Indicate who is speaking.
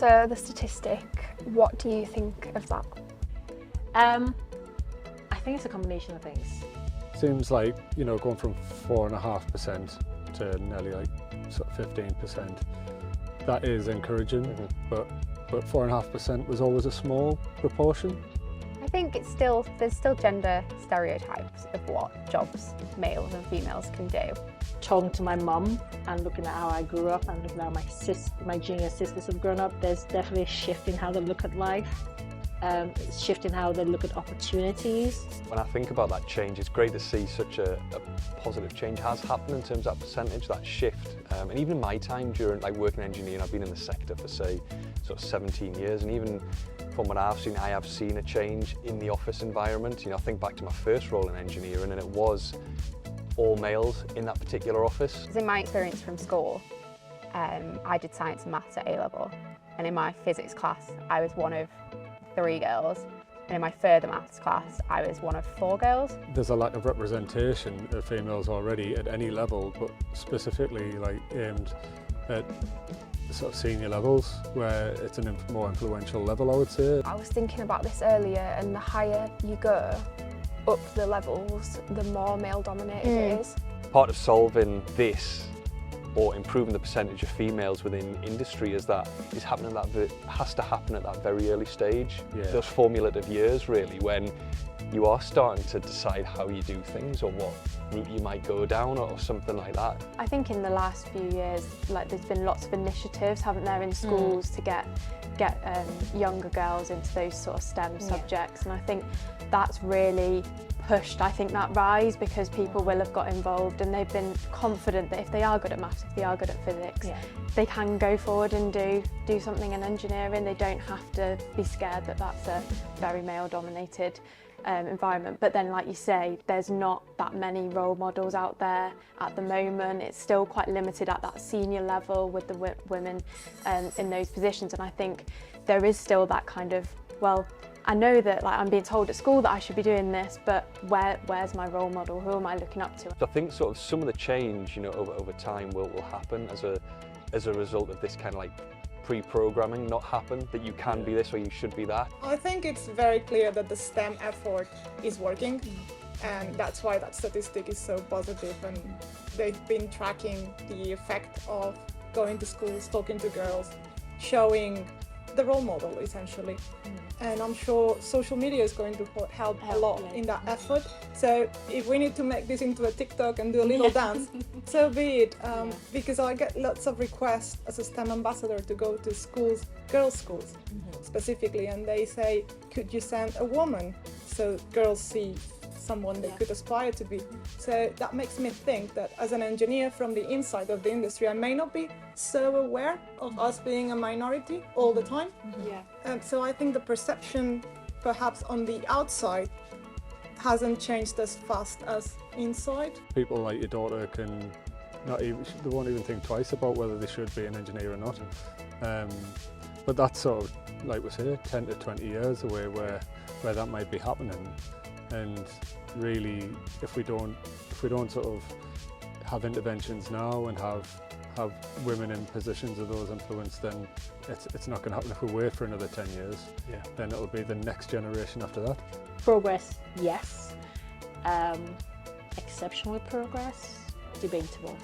Speaker 1: So the statistic, what do you think of that?
Speaker 2: I think it's a combination of things.
Speaker 3: Seems like, you know, going from 4.5% to nearly like sort of 15%, that is encouraging, but 4.5% was always a small proportion.
Speaker 1: I think there's still gender stereotypes of what jobs males and females can do.
Speaker 2: Talking to my mum and looking at how I grew up and looking at how my junior sisters have grown up, there's definitely a shift in how they look at life. It's shifting how they look at opportunities.
Speaker 4: When I think about that change, it's great to see such a positive change has happened in terms of that percentage, that shift. And even in my time during working engineering, I've been in the sector for say sort of 17 years, and even from what I've seen, I have seen a change in the office environment. You know, I think back to my first role in engineering, and it was all males in that particular office.
Speaker 1: In my experience from school, I did science and maths at A-level, and in my physics class I was one of 3 girls, and in my further maths class I was one of 4 girls.
Speaker 3: There's a lack of representation of females already at any level, but specifically aimed at sort of senior levels where it's a more influential level, I would say.
Speaker 1: I was thinking about this earlier, and the higher you go up the levels, the more male dominated it is.
Speaker 4: Part of solving this or improving the percentage of females within industry has to happen at that very early stage.
Speaker 3: Yeah.
Speaker 4: Those formulative years really, when you are starting to decide how you do things or what route you might go down or something like that.
Speaker 1: I think in the last few years, there's been lots of initiatives, haven't there, in schools to get younger girls into those sort of STEM subjects, and I think that's really pushed, I think, that rise, because people will have got involved and they've been confident that if they are good at maths, if they are good at physics, they can go forward and do something in engineering. They don't have to be scared that that's a very male-dominated environment. But then, like you say, there's not that many role models out there at the moment. It's still quite limited at that senior level with the women in those positions, and I think there is still that kind of, well, I know that I'm being told at school that I should be doing this, but where's my role model? Who am I looking up to?
Speaker 4: So I think sort of some of the change, you know, over time will happen as a result of this kind of pre-programming not happen, that you can be this or you should be that.
Speaker 5: I think it's very clear that the STEM effort is working, and that's why that statistic is so positive, and they've been tracking the effect of going to schools, talking to girls, showing the role model essentially. And I'm sure social media is going to help a lot in that effort. So if we need to make this into a TikTok and do a little dance, so be it. Because I get lots of requests as a STEM ambassador to go to schools, girls' schools specifically, and they say, could you send a woman so girls see someone they could aspire to be? So that makes me think that as an engineer from the inside of the industry, I may not be so aware of us being a minority all the time. So I think the perception perhaps on the outside hasn't changed as fast as inside.
Speaker 3: People like your daughter they won't even think twice about whether they should be an engineer or not. But that's sort of, like we say, 10 to 20 years away where that might be happening. And really, if we don't sort of have interventions now and have women in positions of those influence, then it's not going to happen. If we wait for another 10 years, then it'll be the next generation after that.
Speaker 2: Progress, yes. Exceptional progress, debatable.